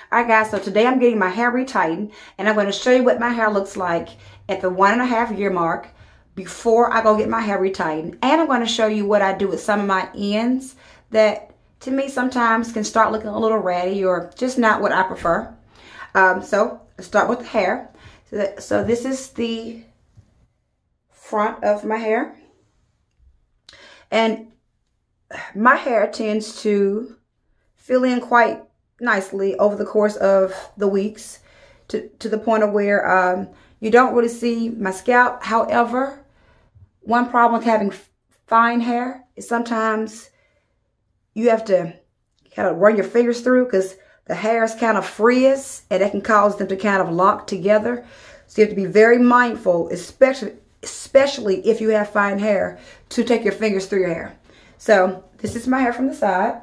All right, guys, so today I'm getting my hair retightened, and I'm going to show you what my hair looks like at the 1.5 year mark before I go get my hair retightened. And I'm going to show you what I do with some of my ends that, to me, sometimes can start looking a little ratty or just not what I prefer. So let's start with the hair. So this is the front of my hair. And my hair tends to fill in quite nicely over the course of the weeks to the point of where you don't really see my scalp. However, one problem with having fine hair is sometimes you have to kind of run your fingers through because the hair is kind of frizz and that can cause them to kind of lock together. So you have to be very mindful, especially if you have fine hair, to take your fingers through your hair. So this is my hair from the side.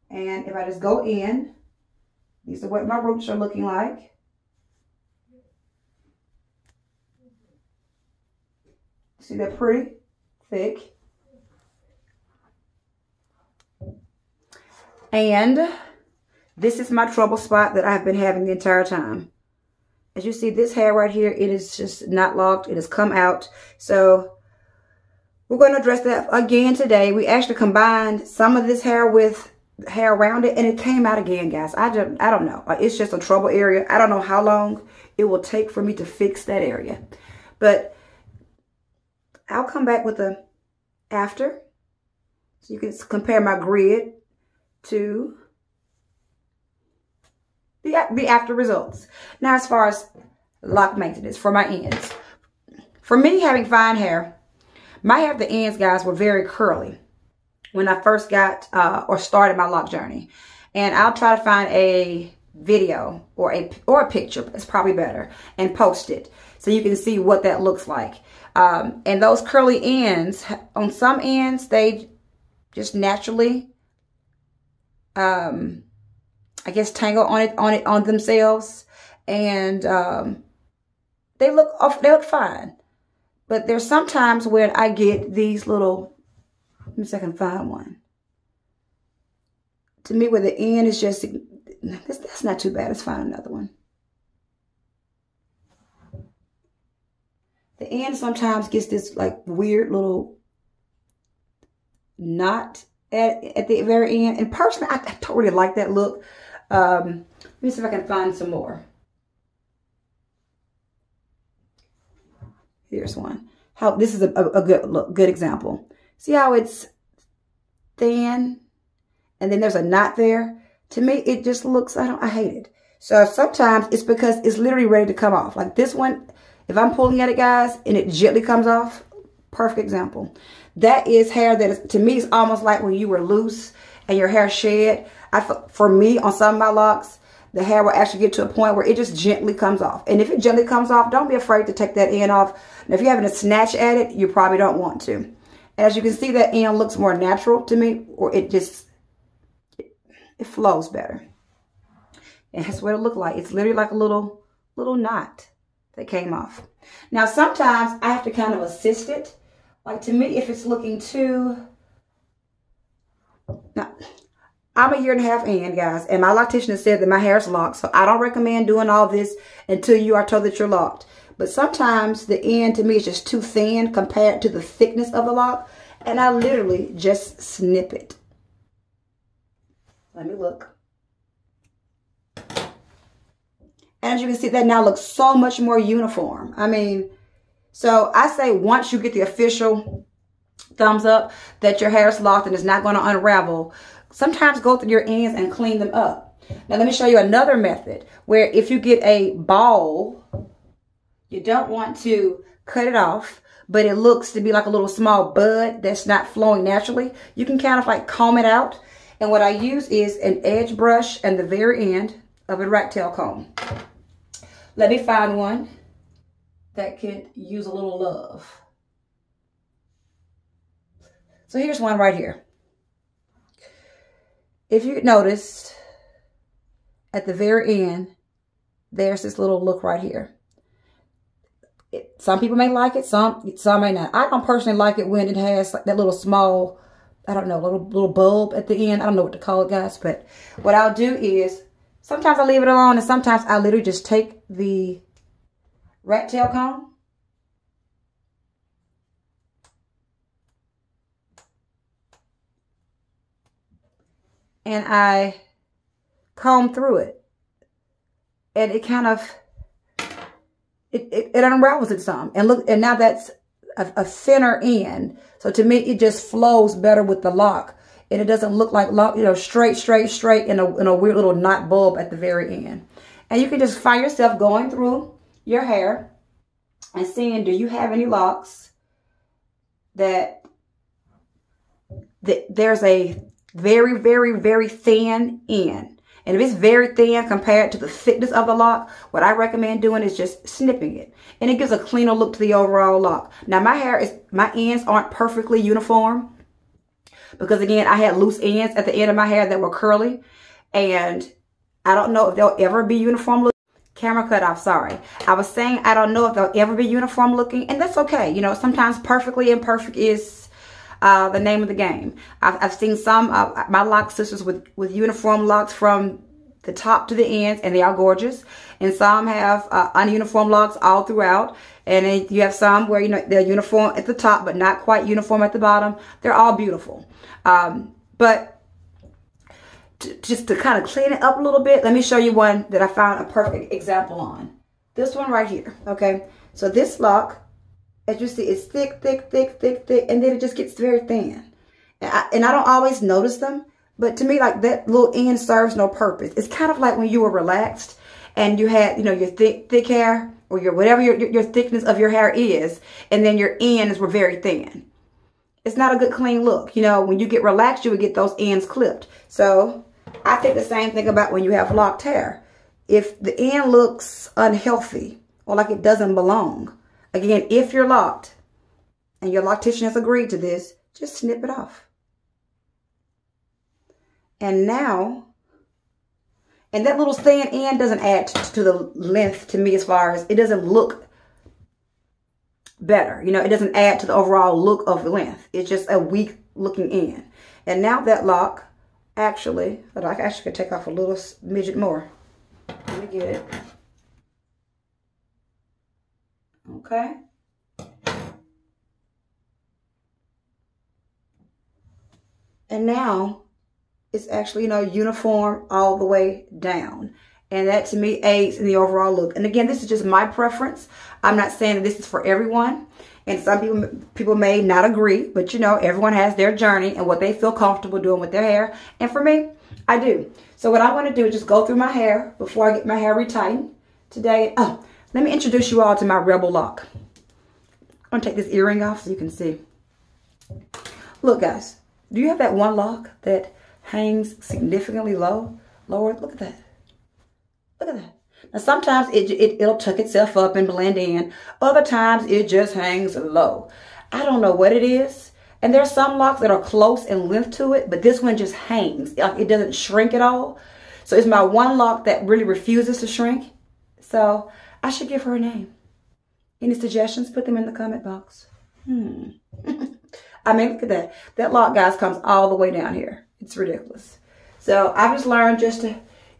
And if I just go in, these are what my roots are looking like. See, they're pretty thick. And this is my trouble spot that I've been having the entire time. As you see, this hair right here, it is just not locked. It has come out. So we're going to address that again today. We actually combined some of this hair with hair around it, and it came out again, guys. I don't know. It's just a trouble area. I don't know how long it will take for me to fix that area. But I'll come back with the after. So you can compare my grid to the after results. Now, as far as lock maintenance for my ends. For me, having fine hair, my hair at the ends, guys, were very curly when I first got or started my lock journey. And I'll try to find a video or a picture, it's probably better, and post it so you can see what that looks like. And those curly ends, on some ends, they just naturally I guess tangle on themselves, and they look fine. But there's sometimes when I get these little, let me see if I can find one. To me, where the end is just, that's not too bad. Let's find another one. The end sometimes gets this like weird little knot at the very end. And personally, I don't really like that look. Let me see if I can find some more. Here's one. How this is a good example. See how it's thin, and then there's a knot there. To me, it just looks, I hate it. So sometimes it's because it's literally ready to come off. Like this one, if I'm pulling at it, guys, and it gently comes off, perfect example. That is hair that is, to me, is almost like when you were loose and your hair shed. For me, on some of my locks, the hair will actually get to a point where it just gently comes off. And if it gently comes off, don't be afraid to take that end off. Now, if you're having a snatch at it, you probably don't want to. And as you can see, that end looks more natural to me, or it flows better. And that's what it looked like. It's literally like a little knot that came off. Now, sometimes I have to kind of assist it. Like, to me, if it's looking too... Now, I'm 1.5 years in, guys, and my loctician has said that my hair is locked, so I don't recommend doing all this until you are told that you're locked. But sometimes the end, to me, is just too thin compared to the thickness of the lock, and I literally just snip it. Let me look. And as you can see, that now looks so much more uniform. I mean, so I say once you get the official thumbs up that your hair is locked and it's not going to unravel, sometimes go through your ends and clean them up. Now, let me show you another method where if you get a ball, you don't want to cut it off, but it looks to be like a little small bud that's not flowing naturally. You can kind of like comb it out. And what I use is an edge brush and the very end of a rat tail comb. Let me find one that could use a little love. So here's one right here. If you notice, at the very end, there's this little look right here. Some people may like it, some may not. I don't personally like it when it has like that little small I don't know, little bulb at the end. I don't know what to call it, guys. But what I'll do is, sometimes I leave it alone, and sometimes I literally just take the rat tail comb and I comb through it. And it kind of, it unravels it some. And look, and now that's a thinner end. So to me, it just flows better with the lock. And it doesn't look like, straight in a weird little knot bulb at the very end. And you can just find yourself going through your hair and seeing, do you have any locks that there's a very, very, very thin end. And if it's very thin compared to the thickness of the lock, what I recommend doing is just snipping it. And it gives a cleaner look to the overall lock. Now my ends aren't perfectly uniform. Because again, I had loose ends at the end of my hair that were curly. And I don't know if they'll ever be uniform looking. Camera cut off, sorry. I was saying I don't know if they'll ever be uniform looking. And that's okay. You know, sometimes perfectly imperfect is the name of the game. I've seen some of my lock sisters with uniform locks from the top to the ends, and they are gorgeous. And some have ununiform locks all throughout. And then you have some where, you know, they're uniform at the top, but not quite uniform at the bottom. They're all beautiful. But just to kind of clean it up a little bit, let me show you one that I found a perfect example on. This one right here, okay? So this lock, as you see, it's thick, and then it just gets very thin. And I don't always notice them, but to me, like, that little end serves no purpose. It's kind of like when you were relaxed and you had, you know, your thick hair, or your whatever your thickness of your hair is, and then your ends were very thin. It's not a good clean look. You know, when you get relaxed, you would get those ends clipped. So I think the same thing about when you have locked hair. If the end looks unhealthy or like it doesn't belong, again, if you're locked and your loctician has agreed to this, just snip it off. And now, and that little thin end doesn't add to the length to me, as far as it doesn't look better. You know, it doesn't add to the overall look of the length. It's just a weak looking end. And now that lock, actually, I actually could take off a little midget more. Let me get it. Okay. And now it's actually, you know, uniform all the way down. And that to me aids in the overall look. And again, this is just my preference. I'm not saying that this is for everyone. And some people may not agree, but you know, everyone has their journey and what they feel comfortable doing with their hair. And for me, I do. So what I want to do is just go through my hair before I get my hair retightened today. Oh, let me introduce you all to my Rebel lock. I'm going to take this earring off so you can see. Look, guys, do you have that one lock that hangs significantly lower? Look at that. Look at that. Now, sometimes it'll tuck itself up and blend in. Other times, it just hangs low. I don't know what it is. And there's some locks that are close in length to it, but this one just hangs. It doesn't shrink at all. So it's my one lock that really refuses to shrink. So I should give her a name. Any suggestions? Put them in the comment box. I mean, look at that. That lock, guys, comes all the way down here. It's ridiculous. So I've just learned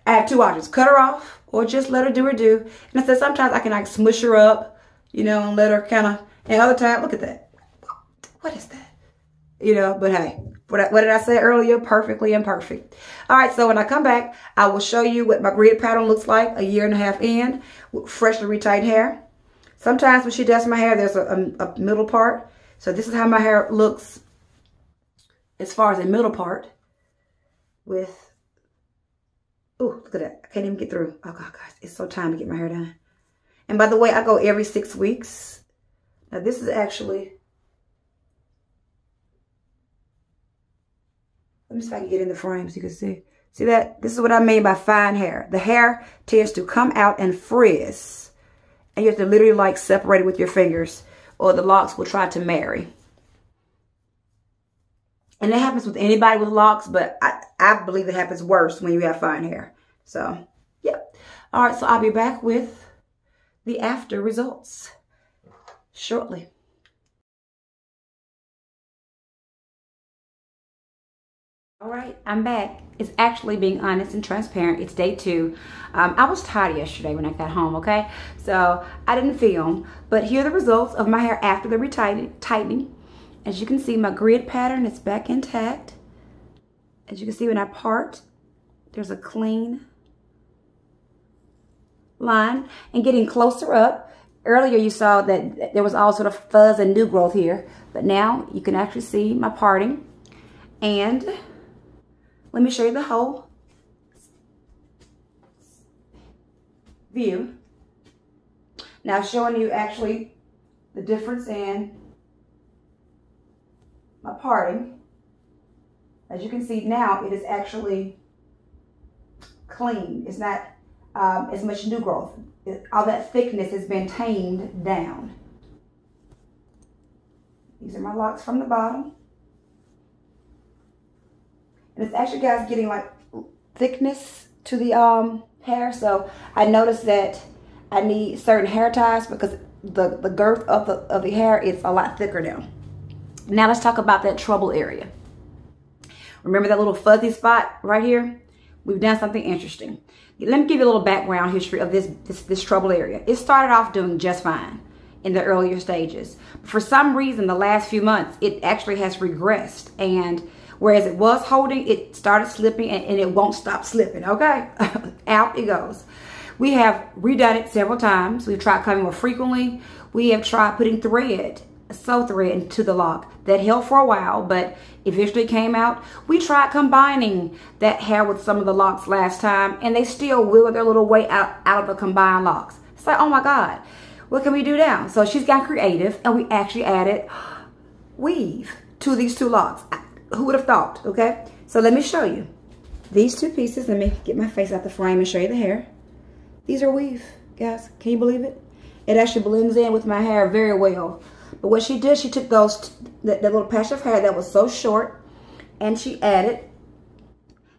I have two options. Cut her off or just let her do her do. And I said sometimes I can like smush her up, you know, and let her kind of, and other time, look at that. What is that? You know, but hey, what did I say earlier? Perfectly imperfect. All right, so when I come back, I will show you what my grid pattern looks like a year and a half in with freshly retightened hair. Sometimes when she does my hair, there's a middle part. So this is how my hair looks as far as the middle part with, oh, look at that. I can't even get through. Oh, God, guys, it's so time to get my hair done. And by the way, I go every 6 weeks. Now, this is actually, let me see if I can get in the frame so you can see. See that? This is what I mean by fine hair. The hair tends to come out and frizz. And you have to literally like separate it with your fingers or the locks will try to marry. And that happens with anybody with locks, but I believe it happens worse when you have fine hair. So, yep. All right, so I'll be back with the after results shortly. All right, I'm back. It's actually being honest and transparent. It's day 2. I was tired yesterday when I got home, okay? So I didn't film, but here are the results of my hair after the retightening. As you can see, my grid pattern is back intact. As you can see, when I part, there's a clean line. And getting closer up, earlier you saw that there was all sort of fuzz and new growth here, but now you can actually see my parting. And let me show you the whole view. Now showing you actually the difference in my parting. As you can see now, it is actually clean. It's not as much new growth. All that thickness has been tamed down. These are my locks from the bottom. And it's actually, guys, getting like thickness to the hair. So I noticed that I need certain hair ties because the girth of the hair is a lot thicker now. Now let's talk about that trouble area. Remember that little fuzzy spot right here? We've done something interesting. Let me give you a little background history of this trouble area. It started off doing just fine in the earlier stages. For some reason, the last few months, it actually has regressed. And whereas it was holding, it started slipping and it won't stop slipping, okay? Out it goes. We have redone it several times. We've tried coming more frequently. We have tried putting thread, sew thread into the lock. That held for a while, but eventually came out. We tried combining that hair with some of the locks last time, and they still wiggled their little way out of the combined locks. It's like, oh my God, what can we do now? So she's got creative, and we actually added weave to these 2 locks. Who would have thought, okay? So let me show you. These 2 pieces, let me get my face out the frame and show you the hair. These are weave, guys. Can you believe it? It actually blends in with my hair very well. But what she did, she took that little patch of hair that was so short, and she added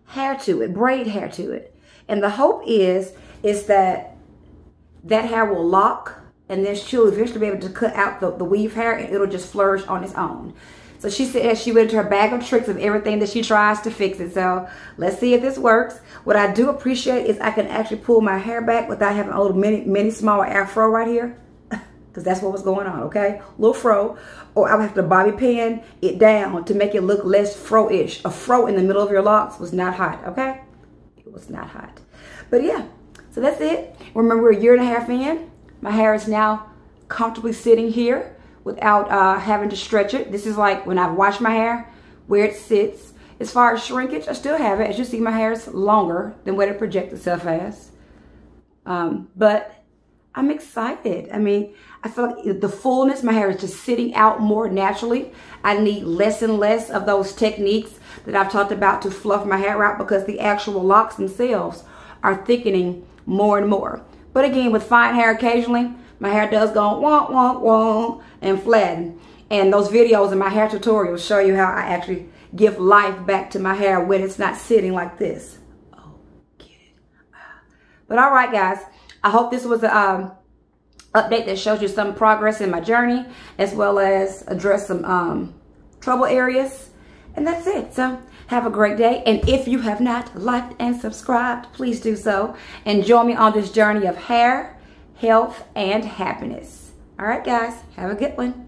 hair to it, braid hair to it. And the hope is that hair will lock, and then she'll eventually be able to cut out the weave hair, and it'll just flourish on its own. So she said she went into her bag of tricks of everything that she tries to fix it. So let's see if this works. What I do appreciate is I can actually pull my hair back without having a little mini small afro right here. Because that's what was going on, okay? Little fro. Or I would have to bobby pin it down to make it look less fro-ish. A fro in the middle of your locks was not hot, okay? It was not hot. But yeah, so that's it. Remember, we're a 1.5 years in. My hair is now comfortably sitting here without having to stretch it. This is like when I've washed my hair, where it sits. As far as shrinkage, I still have it. As you see, my hair is longer than what it projects itself as. But I'm excited. I mean, I feel like the fullness, my hair is just sitting out more naturally. I need less and less of those techniques that I've talked about to fluff my hair out because the actual locks themselves are thickening more and more. But again, with fine hair occasionally, my hair does go wonk, wonk, wonk, and flatten. And those videos and my hair tutorials show you how I actually give life back to my hair when it's not sitting like this. Oh, get it. But all right, guys. I hope this was an update that shows you some progress in my journey, as well as address some trouble areas. And that's it. So have a great day. And if you have not liked and subscribed, please do so. And join me on this journey of hair, health, and happiness. All right, guys. Have a good one.